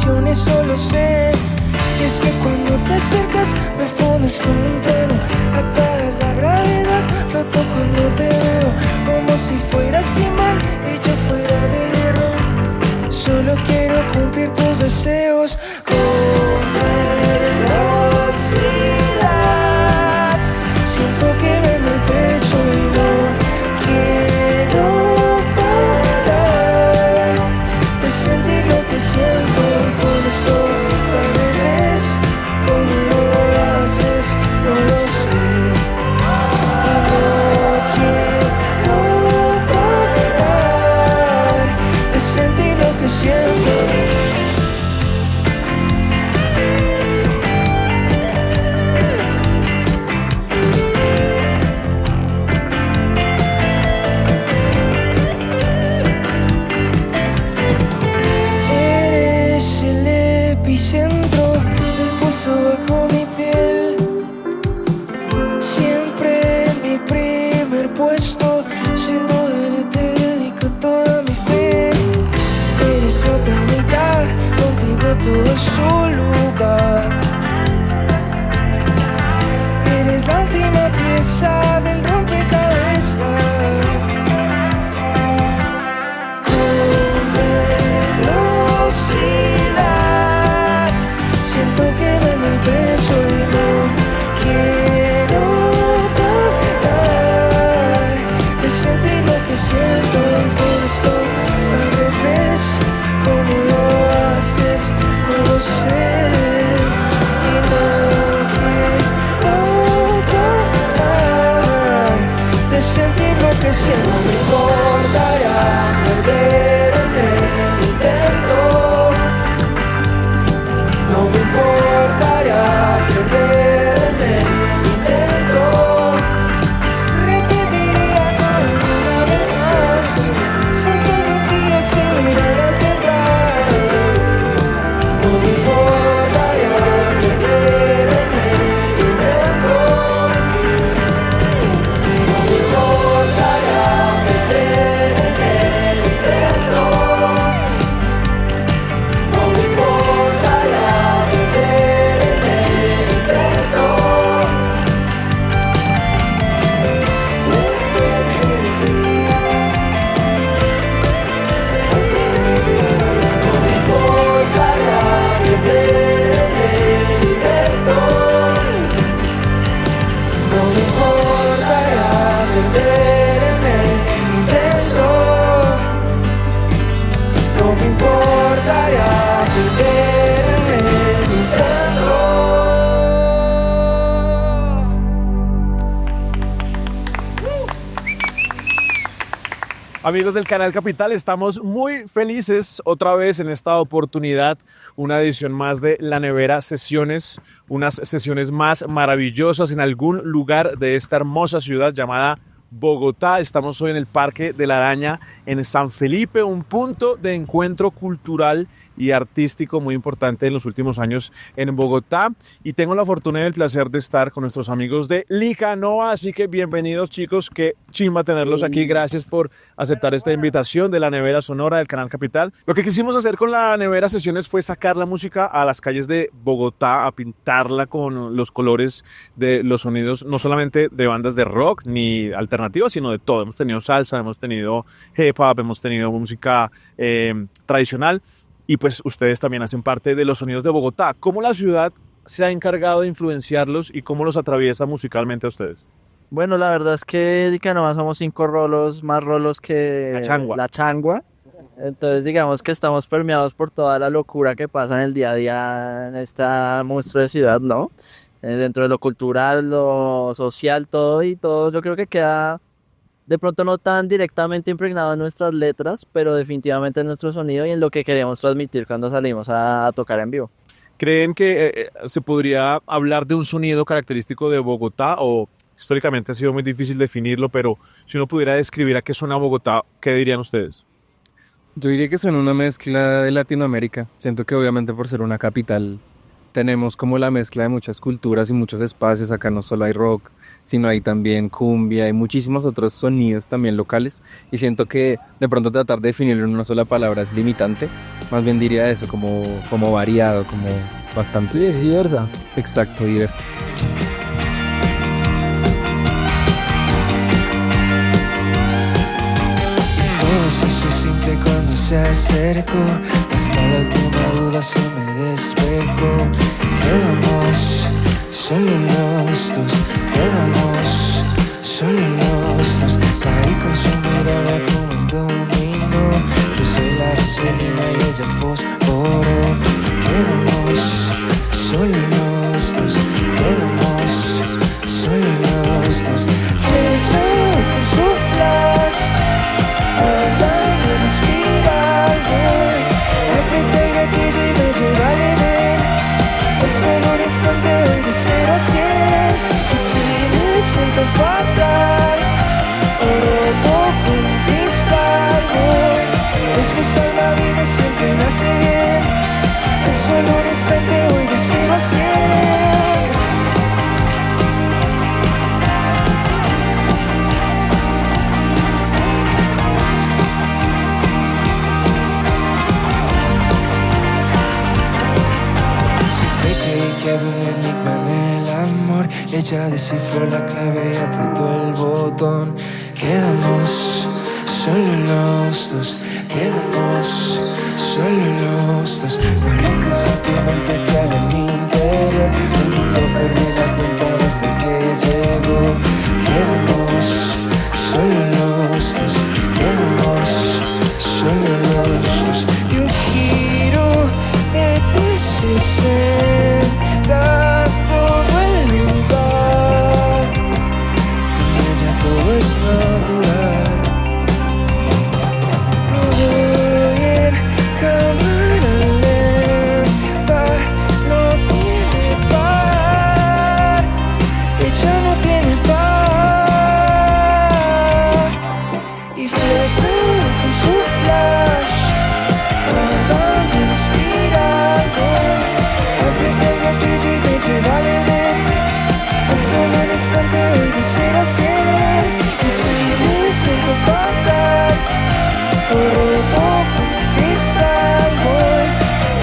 canciones solo sé. Y es que cuando te acercas me fundes con un trueno. Apagas la gravedad, floto cuando te veo. Como si fueras imán y yo fuera de hierro. Solo quiero cumplir tus deseos con velocidad. Siento que me en el pecho y no quiero parar de sentir lo que siento. Y con esto tal vez como lo haces, no lo sé. Y no quiero parar de sentir lo que siento. Eres el epicentro del pulso bajo mi piel. Siempre en mi primer puesto, sin duda te dedico toda mi fe. Eres mi otra mitad, contigo todo su lugar. Eres la última pieza del rompecabezas. Con velocidad siento que va en el pecho y no quiero parar de sentir lo que siento. Y con esto al revés, como lo haces, no lo sé. Y no quiero parar de sentir lo que siento. No me importará perderme el intento. No me importará perderme el intento. Repetiría una vez más. Sé que los días se irán hacia atrás. No me importará perderme el intento. No me importará perderme el intento. No me importará perderme el intento. No me importará perderme el intento. No me importará perderme el intento. No me importará perderme el intento. Amigos del Canal Capital, estamos muy felices otra vez en esta oportunidad, una edición más de La Nevera Sesiones, unas sesiones más maravillosas en algún lugar de esta hermosa ciudad llamada Bogotá. Estamos hoy en el Parque de la Araña en San Felipe, un punto de encuentro cultural y artístico muy importante en los últimos años en Bogotá, y tengo la fortuna y el placer de estar con nuestros amigos de Licanoa, así que bienvenidos chicos, qué chimba tenerlos aquí, gracias por aceptar esta invitación de La Nevera Sonora del Canal Capital. Lo que quisimos hacer con La Nevera Sesiones fue sacar la música a las calles de Bogotá, a pintarla con los colores de los sonidos, no solamente de bandas de rock ni alternativas, sino de todo. Hemos tenido salsa, hemos tenido hip hop, hemos tenido música tradicional, y pues ustedes también hacen parte de los sonidos de Bogotá. ¿Cómo la ciudad se ha encargado de influenciarlos y cómo los atraviesa musicalmente a ustedes? Bueno, la verdad es que Licanoa somos 5 rolos, más rolos que La Changua. Entonces digamos que estamos permeados por toda la locura que pasa en el día a día en esta monstruo de ciudad, ¿no? Dentro de lo cultural, lo social, todo y todo, yo creo que queda de pronto no tan directamente impregnado en nuestras letras, pero definitivamente en nuestro sonido y en lo que queremos transmitir cuando salimos a tocar en vivo. ¿Creen que se podría hablar de un sonido característico de Bogotá, o históricamente ha sido muy difícil definirlo, pero si uno pudiera describir a qué suena Bogotá, qué dirían ustedes? Yo diría que son una mezcla de Latinoamérica. Siento que obviamente por ser una capital tenemos como la mezcla de muchas culturas y muchos espacios. Acá no solo hay rock, sino hay también cumbia y muchísimos otros sonidos también locales. Y siento que de pronto tratar de definirlo en una sola palabra es limitante. Más bien diría eso, como variado, como bastante. Sí, es diversa. Exacto, diverso. Todo se hizo simple cuando se acercó. Hasta la última duda se me despejó. Quedamos solo los dos. Quedamos solo los dos. Caí con su mirada como un dominó. Yo soy la gasolina y ella el fósforo. Quedamos solo los dos. Quedamos solo los dos. Flecha con su flash. Andando en espiral voy. Apreté el gatillo y me lleva al Edén. En solo un instante voy de 0 a 100. Y si me siento fatal o roto con un cristal voy. Es mi salvavidas, siempre me hace bien. En solo un instante voy de 0 a 100. Que había un enigma en el amor. Ella descifró la clave y apretó el botón. Quedamos solo los dos. Quedamos solo los dos. No hay conscientemente clave en mi interior. El mundo perdí la cuenta desde que llegó. Quedamos solo los dos. Quedamos solo los dos. Y un giro de 360. Da todo el lugar. Con ella todo es natural. No voy en cámara lenta. No tiene par. Ella no tiene par. Y flecha con su flash. Andando en espiral voy. Apreté el gatillo y me lleva al Edén. En solo un instante voy de 0 a 100. Y si me siento fatal o roto con un cristal voy.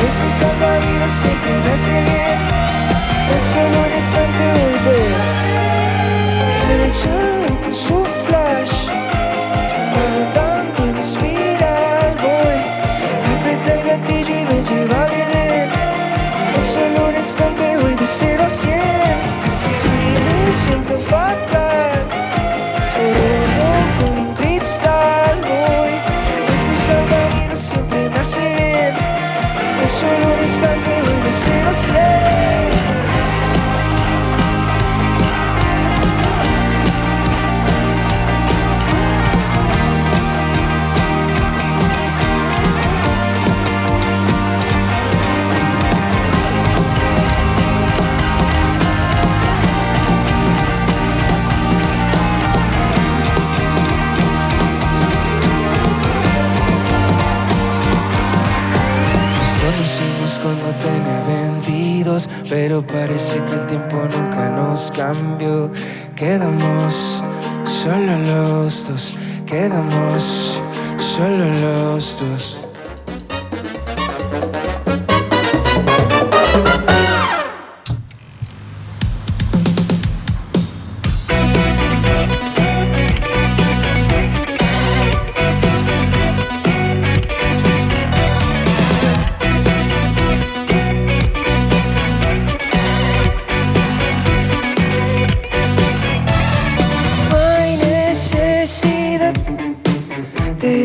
Es mi salvavidas, siempre me hace bien. En solo un instante voy de flecha con su flash. Andando en espiral voy. Apreté el gatillo y me lleva al Edén. En solo un instante voy de 0 a 100. Si me siento fatal o roto con un cristal voy. Es mi salvavidas, siempre me hace bien. En solo un instante voy de 0 a 100. Cuando tenía 22, pero parece que el tiempo nunca nos cambió. Quedamos solo los dos. Quedamos solo los dos.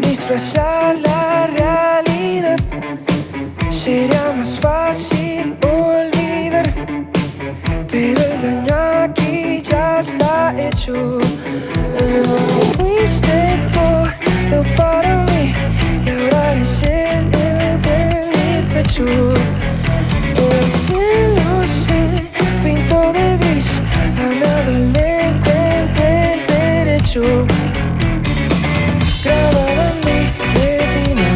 Disfrazar la realidad sería más fácil olvidar, pero el daño aquí ya está hecho. Fuiste todo para mí y ahora eres el de mi pecho. El cielo se pintó de gris, a nada le encuentré el derecho. Grabada en mi retina,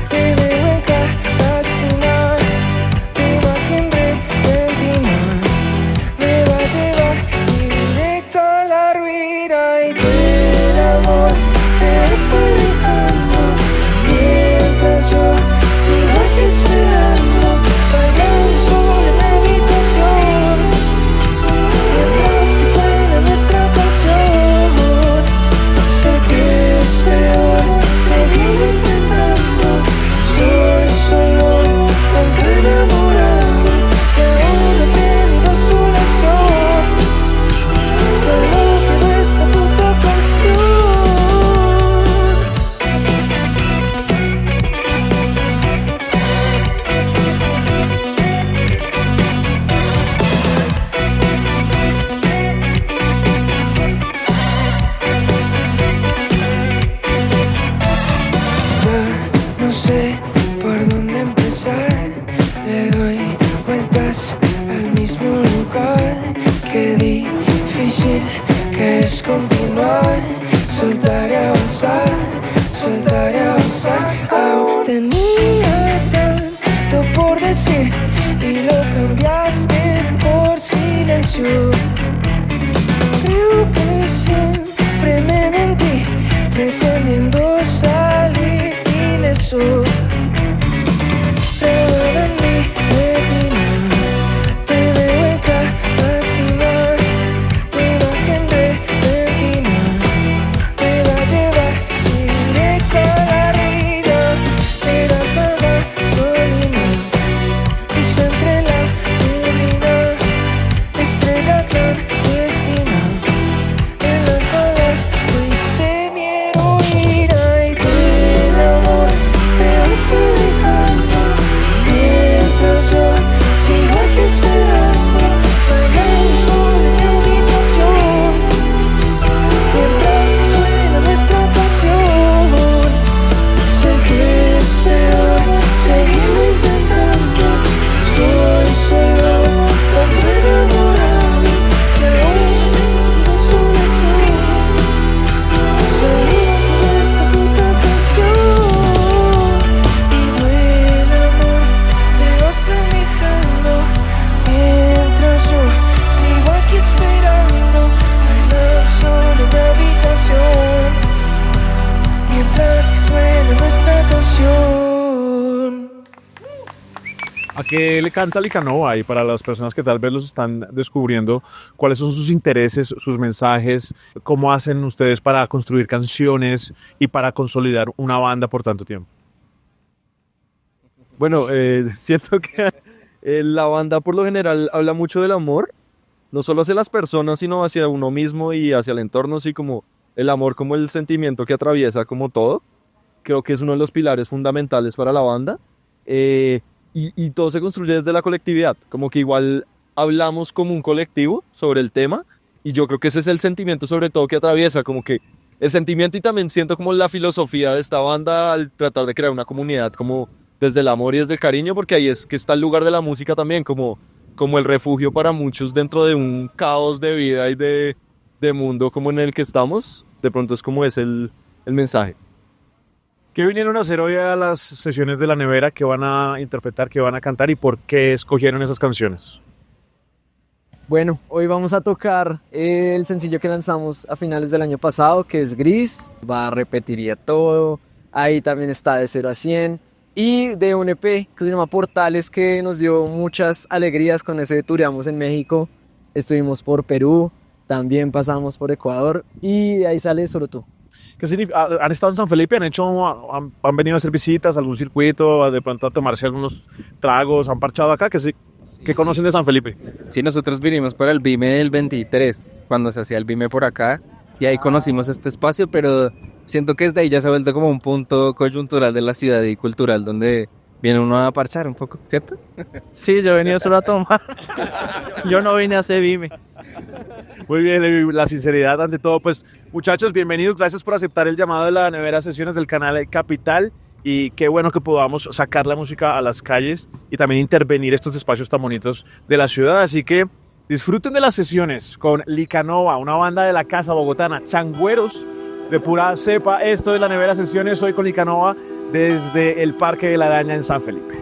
te veo en cada esquina. Tu imagen yo. Creo que siempre me mentí, pretendiendo salir ileso. Pero en mi retina te veo en cada esquina. Tu imagen repentina me va a llevar directa a la vida. Eras la gasolina, luz entre la neblina, estrella clandestina. En las balas fuiste mi heroína y tu amor te vas alejando, mientras yo sigo aquí esperando. Bailando el sol en mi habitación, mientras que suena nuestra pasión. Sé que es peor seguirlo intentando. Soy solo tanto enamorado que aún no soy el sol. Solo por esta puta canción. Y duele amor, te vas alejando, mientras yo sigo aquí esperando. Bailar solo en mi habitación, mientras que suena nuestra canción. ¿A qué le canta Licanova? Y para las personas que tal vez los están descubriendo, ¿cuáles son sus intereses, sus mensajes? ¿Cómo hacen ustedes para construir canciones y para consolidar una banda por tanto tiempo? Bueno, siento que la banda por lo general habla mucho del amor, no solo hacia las personas, sino hacia uno mismo y hacia el entorno, así como el amor como el sentimiento que atraviesa como todo. Creo que es uno de los pilares fundamentales para la banda. Y todo se construye desde la colectividad, como que igual hablamos como un colectivo sobre el tema, y yo creo que ese es el sentimiento sobre todo que atraviesa, como que el sentimiento, y también siento como la filosofía de esta banda al tratar de crear una comunidad como desde el amor y desde el cariño, porque ahí es que está el lugar de la música también, como el refugio para muchos dentro de un caos de vida y de mundo como en el que estamos. De pronto es como es el mensaje. ¿Qué vinieron a hacer hoy a las sesiones de La Nevera? ¿Qué van a interpretar, qué van a cantar y por qué escogieron esas canciones? Bueno, hoy vamos a tocar el sencillo que lanzamos a finales del año pasado, que es Gris. Repetiría todo. Ahí también está De 0 a 100. Y de un EP que se llama Portales, que nos dio muchas alegrías. Con ese tureamos en México, estuvimos por Perú, también pasamos por Ecuador, y de ahí sale Solo Tú. ¿Qué significa? ¿Han estado en San Felipe? ¿Han venido a hacer visitas a algún circuito, de pronto a tomarse algunos tragos? ¿Han parchado acá? ¿Qué conocen de San Felipe? Sí, nosotros vinimos para el BIME del 23, cuando se hacía el BIME por acá, y ahí conocimos este espacio, pero siento que desde ahí ya se ha vuelto como un punto coyuntural de la ciudad y cultural, donde viene uno a parchar un poco, ¿cierto? Sí, yo venía solo a tomar. Yo no vine a hacer Vime. Muy bien, la sinceridad ante todo. Pues muchachos, bienvenidos, gracias por aceptar el llamado de La Nevera Sesiones del canal Capital, y qué bueno que podamos sacar la música a las calles y también intervenir estos espacios tan bonitos de la ciudad. Así que disfruten de las sesiones con Licanova, una banda de la casa bogotana, changüeros de pura cepa. Esto de La Nevera Sesiones hoy con Licanova desde el Parque de la Araña en San Felipe.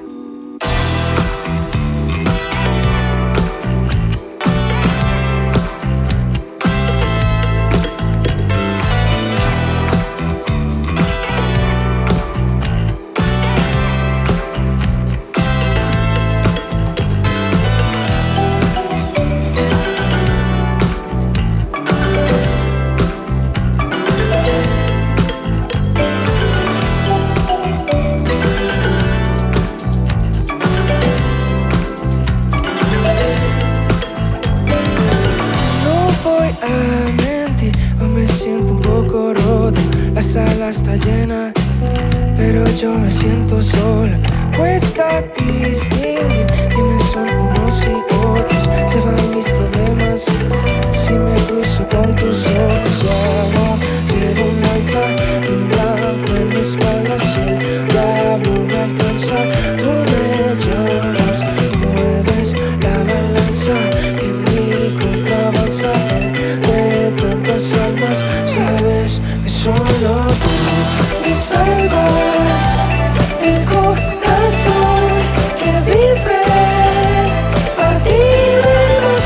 La sala está llena, pero yo me siento sola. Cuesta distinguir quiénes son unos y otros. Se van mis problemas si me cruzo con tus ojos. Ya no llevo un ancla en blanco en mi espalda. Si el diablo me alcanza, tú me llamas. Mueves la balanza en mi contra avanza. De tantas almas, sabes que solo tú me salvas. El corazón que vive partido en dos,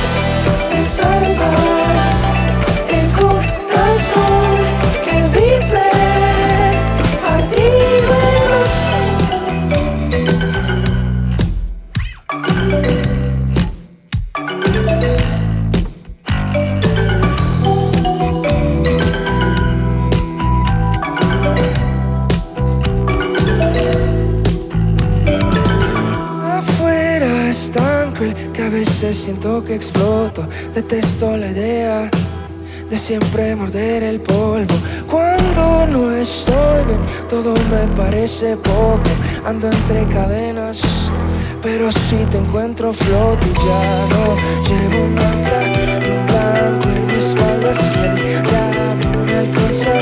cruel que a veces siento que exploto. Detesto la idea de siempre morder el polvo. Cuando no estoy bien, todo me parece poco. Ando entre cadenas, pero si te encuentro floto y ya no llevo un mantra ni un blanco en mi espalda. Si el diablo me alcanza,